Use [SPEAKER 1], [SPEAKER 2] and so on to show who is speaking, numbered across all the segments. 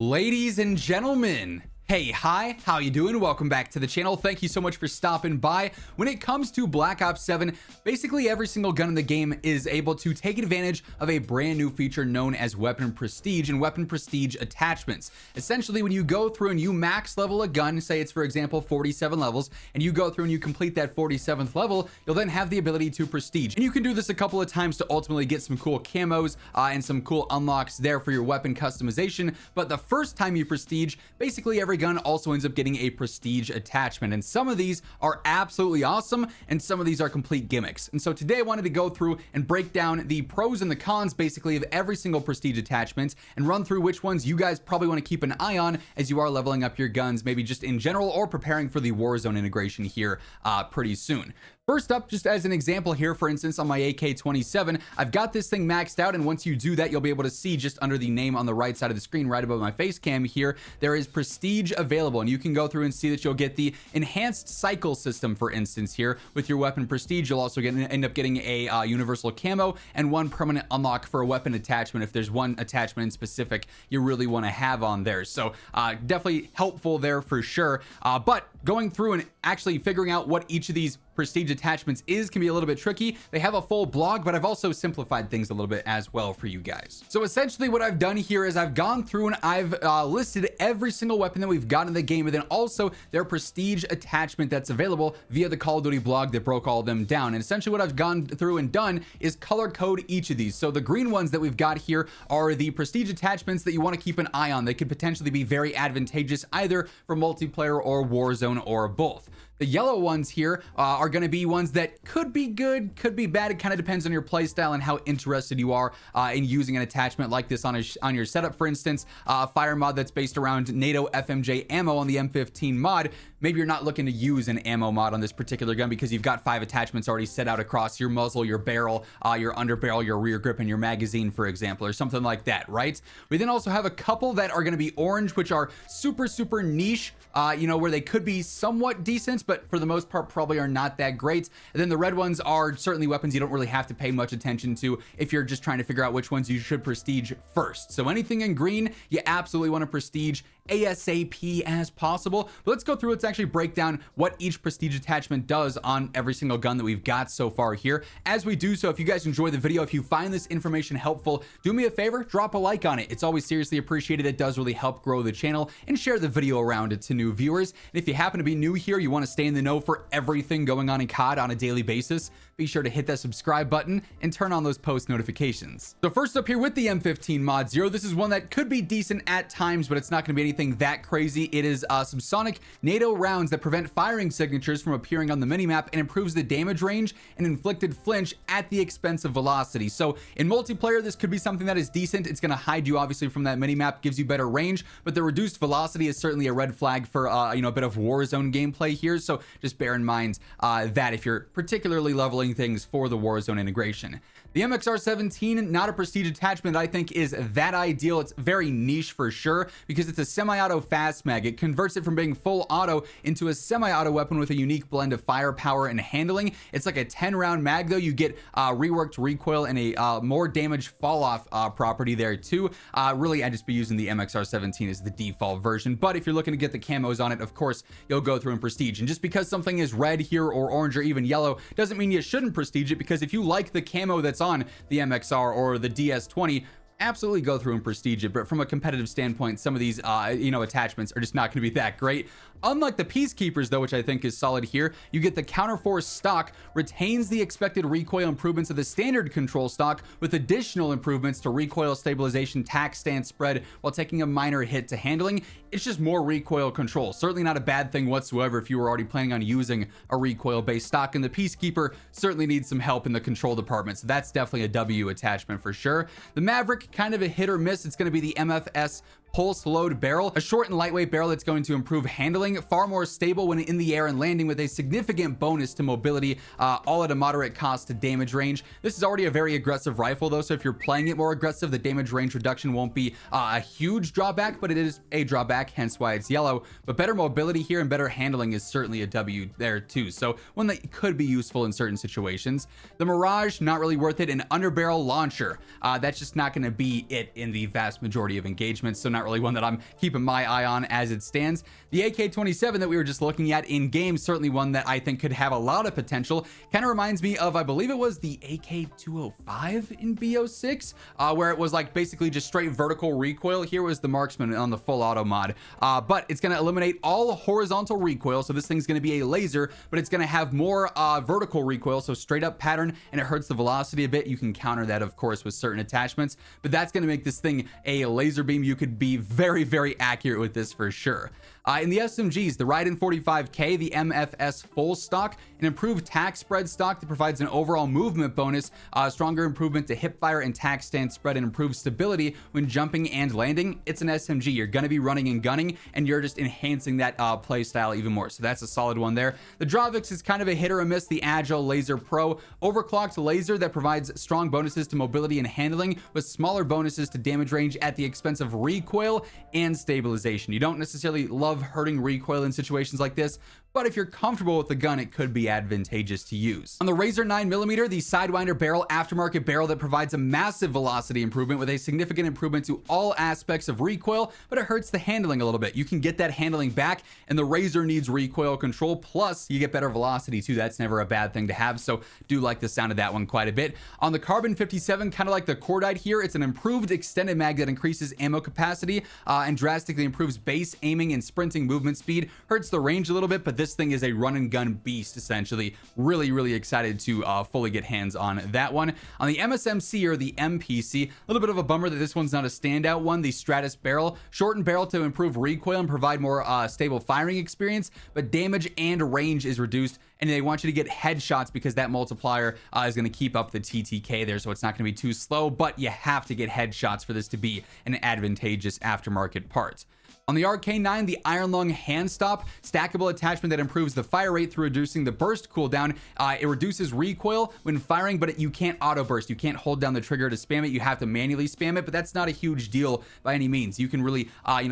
[SPEAKER 1] Ladies and gentlemen, hey, hi, how you doing? Welcome back to the channel. Thank you so much for stopping by. When it comes to Black Ops 7, basically every single gun in the game is able to take advantage of a brand new feature known as Weapon Prestige and Weapon Prestige attachments. Essentially, when you go through and you max level a gun, say it's for example 47 levels, and you go through and you complete that 47th level, you'll then have the ability to prestige. And you can do this a couple of times to ultimately get some cool camos and some cool unlocks there for your weapon customization. But the first time you prestige, basically every gun also ends up getting a prestige attachment, and some of these are absolutely awesome and some of these are complete gimmicks. And so today I wanted to go through and break down the pros and the cons basically of every single prestige attachment and run through which ones you guys probably want to keep an eye on as you are leveling up your guns, maybe just in general or preparing for the Warzone integration here pretty soon. First up, just as an example here, for instance, on my AK-27, I've got this thing maxed out, and once you do that, you'll be able to see just under the name on the right side of the screen, right above my face cam here, there is Prestige available, and you can go through and see that you'll get the enhanced cycle system, for instance, here. With your weapon Prestige, you'll also end up getting a universal camo and one permanent unlock for a weapon attachment if there's one attachment in specific you really want to have on there. So definitely helpful there for sure, but going through and actually figuring out what each of these prestige attachments can be a little bit tricky. They have a full blog, but I've also simplified things a little bit as well for you guys. So essentially what I've done here is I've gone through and I've listed every single weapon that we've got in the game, and then also their prestige attachment that's available via the Call of Duty blog that broke all of them down. And essentially what I've gone through and done is color code each of these. So the green ones that we've got here are the prestige attachments that you want to keep an eye on. They could potentially be very advantageous either for multiplayer or Warzone or both. The yellow ones here are going to be ones that could be good, could be bad. It kind of depends on your playstyle and how interested you are in using an attachment like this on your setup. For instance, fire mod that's based around NATO FMJ ammo on the M15 mod. Maybe you're not looking to use an ammo mod on this particular gun because you've got 5 attachments already set out across your muzzle, your barrel, your underbarrel, your rear grip, and your magazine, for example, or something like that, right? We then also have a couple that are going to be orange, which are super niche, where they could be somewhat decent, but for the most part probably are not that great. And then the red ones are certainly weapons you don't really have to pay much attention to if you're just trying to figure out which ones you should prestige first. So anything in green you absolutely want to prestige ASAP as possible. But let's go through, let's actually break down what each prestige attachment does on every single gun that we've got so far here. As we do so, if you guys enjoy the video, if you find this information helpful, do me a favor, drop a like on it. It's always seriously appreciated. It does really help grow the channel, and share the video around it to new viewers. And if you happen to be new here, you want to stay in the know for everything going on in COD on a daily basis, be sure to hit that subscribe button and turn on those post notifications. So first up here with the M15 Mod 0, this is one that could be decent at times, but it's not going to be anything that crazy. It is some sonic NATO rounds that prevent firing signatures from appearing on the minimap and improves the damage range and inflicted flinch at the expense of velocity. So in multiplayer, this could be something that is decent. It's going to hide you obviously from that minimap, gives you better range, but the reduced velocity is certainly a red flag for a bit of Warzone gameplay here. So just bear in mind that if you're particularly leveling things for the Warzone integration. The MXR-17, not a prestige attachment that I think is that ideal. It's very niche for sure because it's a semi-auto fast mag. It converts it from being full auto into a semi-auto weapon with a unique blend of firepower and handling. It's like a 10-round mag though. You get reworked recoil and a more damage fall-off property there too. Really, I'd just be using the MXR-17 as the default version, but if you're looking to get the camos on it, of course, you'll go through and prestige. And just because something is red here or orange or even yellow doesn't mean you shouldn't prestige it, because if you like the camo that's on the MXR or the DS20, absolutely go through and prestige it. But from a competitive standpoint, some of these attachments are just not going to be that great. Unlike the Peacekeepers though, which I think is solid here, you get the Counterforce stock, retains the expected recoil improvements of the standard control stock with additional improvements to recoil stabilization, tack stance spread, while taking a minor hit to handling. It's just more recoil control. Certainly not a bad thing whatsoever if you were already planning on using a recoil based stock, and the Peacekeeper certainly needs some help in the control department, so that's definitely a W attachment for sure. The Maverick, kind of a hit or miss. It's going to be the MFS pulse load barrel, a short and lightweight barrel that's going to improve handling, far more stable when in the air and landing, with a significant bonus to mobility, all at a moderate cost to damage range. This is already a very aggressive rifle though, so if you're playing it more aggressive, the damage range reduction won't be a huge drawback, but it is a drawback, hence why it's yellow. But better mobility here and better handling is certainly a W there too, so one that could be useful in certain situations. The Mirage, not really worth it. An underbarrel launcher, that's just not going to be it in the vast majority of engagements, so not really one that I'm keeping my eye on as it stands. The AK-27 that we were just looking at in game, certainly one that I think could have a lot of potential. Kind of reminds me of, I believe it was the AK-205 in BO6, where it was like basically just straight vertical recoil. Here was the marksman on the full auto mod, but it's going to eliminate all horizontal recoil. So this thing's going to be a laser, but it's going to have more vertical recoil, so straight up pattern, and it hurts the velocity a bit. You can counter that, of course, with certain attachments, but that's going to make this thing a laser beam. You could be very, very accurate with this for sure. In the SMGs, the Raiden 45K, the MFS full stock, an improved tack spread stock that provides an overall movement bonus, stronger improvement to hip fire and tack stance spread, and improved stability when jumping and landing. It's an SMG. You're going to be running and gunning, and you're just enhancing that play style even more. So that's a solid one there. The Dravix is kind of a hit or a miss. The Agile Laser Pro, overclocked laser that provides strong bonuses to mobility and handling with smaller bonuses to damage range at the expense of recoil and stabilization. You don't necessarily love hurting recoil in situations like this, but if you're comfortable with the gun, it could be advantageous to use. On the Razor 9mm, the Sidewinder barrel, aftermarket barrel that provides a massive velocity improvement with a significant improvement to all aspects of recoil, but it hurts the handling a little bit. You can get that handling back, and the Razor needs recoil control, plus you get better velocity too. That's never a bad thing to have, so do like the sound of that one quite a bit. On the Carbon 57, kind of like the Cordite here, it's an improved extended mag that increases ammo capacity and drastically improves base aiming and sprinting movement speed. Hurts the range a little bit, but this thing is a run and gun beast essentially. Really, really excited to fully get hands on that one. On the MSMC or the MPC, a little bit of a bummer that this one's not a standout one. The Stratus barrel, shortened barrel to improve recoil and provide more stable firing experience, but damage and range is reduced, and they want you to get headshots because that multiplier is going to keep up the TTK there, so it's not going to be too slow, but you have to get headshots for this to be an advantageous aftermarket part. On the RK9, the Iron Lung hand stop, stackable attachment that improves the fire rate through reducing the burst cooldown. It reduces recoil when firing, but you can't auto burst. You can't hold down the trigger to spam it. You have to manually spam it, but that's not a huge deal by any means. You can really,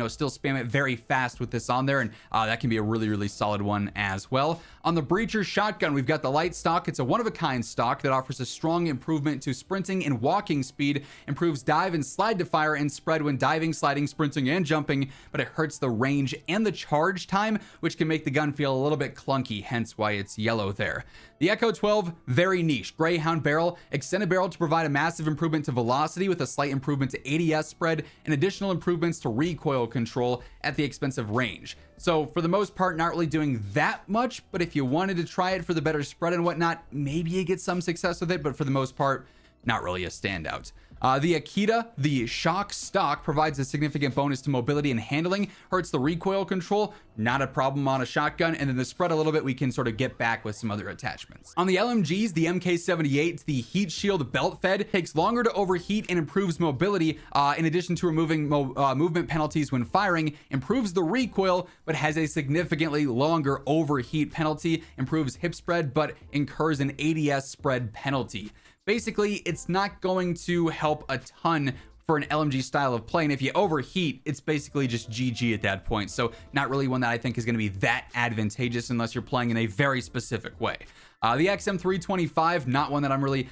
[SPEAKER 1] still spam it very fast with this on there, and that can be a really, really solid one as well. On the Breacher shotgun, we've got the light stock. It's a one-of-a-kind stock that offers a strong improvement to sprinting and walking speed, improves dive and slide to fire and spread when diving, sliding, sprinting, and jumping, but it hurts the range and the charge time, which can make the gun feel a little bit clunky, hence why it's yellow there. The Echo 12, very niche. Greyhound barrel, extended barrel to provide a massive improvement to velocity with a slight improvement to ADS spread and additional improvements to recoil control at the expense of range. So for the most part, not really doing that much, but if you wanted to try it for the better spread and whatnot, maybe you get some success with it, but for the most part, not really a standout. The Akita, the shock stock, provides a significant bonus to mobility and handling, hurts the recoil control, not a problem on a shotgun, and then the spread a little bit we can sort of get back with some other attachments. On the LMGs, the MK78, the heat shield belt fed, takes longer to overheat and improves mobility, in addition to removing movement penalties when firing, improves the recoil, but has a significantly longer overheat penalty, improves hip spread, but incurs an ADS spread penalty. Basically, it's not going to help a ton for an LMG style of play, and if you overheat, it's basically just GG at that point. So not really one that I think is going to be that advantageous unless you're playing in a very specific way. The XM325, not one that I'm really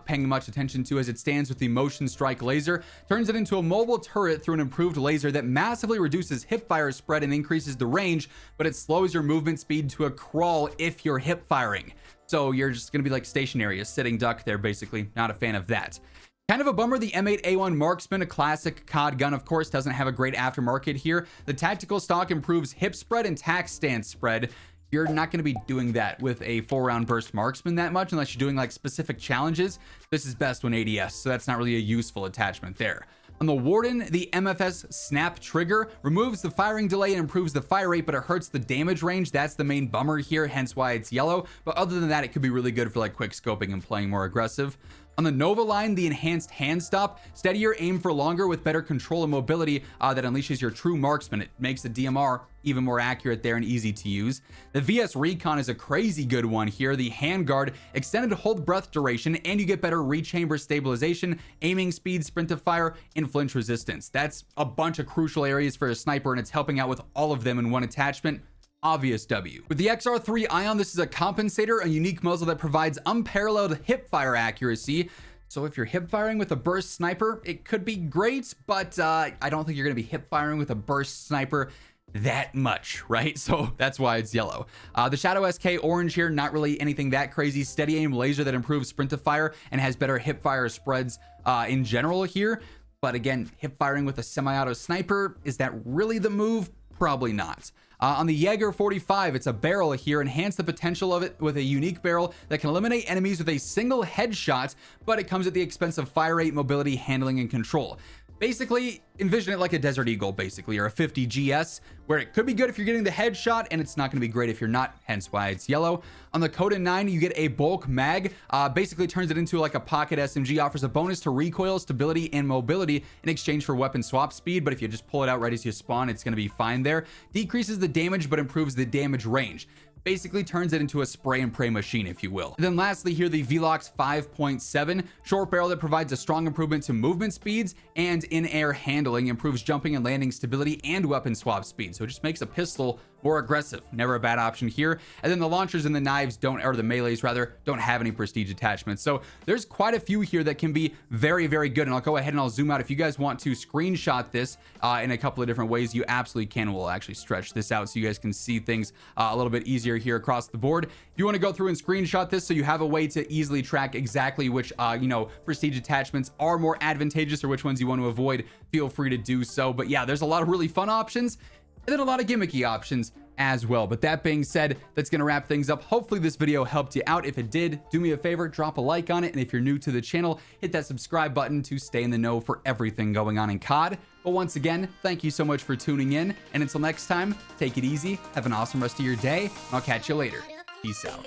[SPEAKER 1] paying much attention to as it stands with the Motion Strike laser. Turns it into a mobile turret through an improved laser that massively reduces hip fire spread and increases the range, but it slows your movement speed to a crawl if you're hip firing. So you're just going to be like stationary, a sitting duck there, basically. Not a fan of that. Kind of a bummer, the M8A1 Marksman, a classic COD gun, of course, doesn't have a great aftermarket here. The tactical stock improves hip spread and tack stance spread. You're not going to be doing that with a 4-round burst Marksman that much unless you're doing like specific challenges. This is best when ADS, so that's not really a useful attachment there. On the Warden, the MFS Snap Trigger removes the firing delay and improves the fire rate, but it hurts the damage range. That's the main bummer here, hence why it's yellow. But other than that, it could be really good for like quick scoping and playing more aggressive. On the Nova line, the enhanced hand stop, steadier aim for longer with better control and mobility that unleashes your true marksman. It makes the DMR even more accurate there and easy to use. The VS Recon is a crazy good one here. The handguard, extended hold breath duration, and you get better rechamber stabilization, aiming speed, sprint to fire, and flinch resistance. That's a bunch of crucial areas for a sniper, and it's helping out with all of them in one attachment. Obvious W. With the XR3 Ion, this is a compensator, a unique muzzle that provides unparalleled hip fire accuracy. So if you're hip firing with a burst sniper, it could be great, but I don't think you're going to be hip firing with a burst sniper that much, right? So that's why it's yellow. The Shadow SK orange here, not really anything that crazy. Steady aim laser that improves sprint to fire and has better hip fire spreads in general here. But again, hip firing with a semi-auto sniper, is that really the move? Probably not. On the Jaeger 45, it's a barrel here. Enhance the potential of it with a unique barrel that can eliminate enemies with a single headshot, but it comes at the expense of fire rate, mobility, handling, and control. Basically, envision it like a Desert Eagle, basically, or a 50 GS, where it could be good if you're getting the headshot, and it's not going to be great if you're not, hence why it's yellow. On the Coda 9, you get a bulk mag, basically turns it into like a pocket SMG, offers a bonus to recoil, stability, and mobility in exchange for weapon swap speed, but if you just pull it out right as you spawn, it's going to be fine there. Decreases the damage, but improves the damage range. Basically turns it into a spray and pray machine, if you will. And then lastly here, the Velox 5.7 short barrel that provides a strong improvement to movement speeds and in-air handling, improves jumping and landing stability and weapon swap speed. So it just makes a pistol more aggressive. Never a bad option here. And then the launchers and the knives or the melees rather, don't have any prestige attachments. So there's quite a few here that can be very, very good. And I'll go ahead and I'll zoom out. If you guys want to screenshot this in a couple of different ways, you absolutely can. We'll actually stretch this out so you guys can see things a little bit easier here across the board. If you want to go through and screenshot this so you have a way to easily track exactly which prestige attachments are more advantageous or which ones you want to avoid, feel free to do so. But yeah, there's a lot of really fun options and then a lot of gimmicky options as well. But that being said, that's going to wrap things up. Hopefully this video helped you out. If it did, do me a favor, drop a like on it. And if you're new to the channel, hit that subscribe button to stay in the know for everything going on in COD. But once again, thank you so much for tuning in. And until next time, take it easy. Have an awesome rest of your day. And I'll catch you later. Peace out.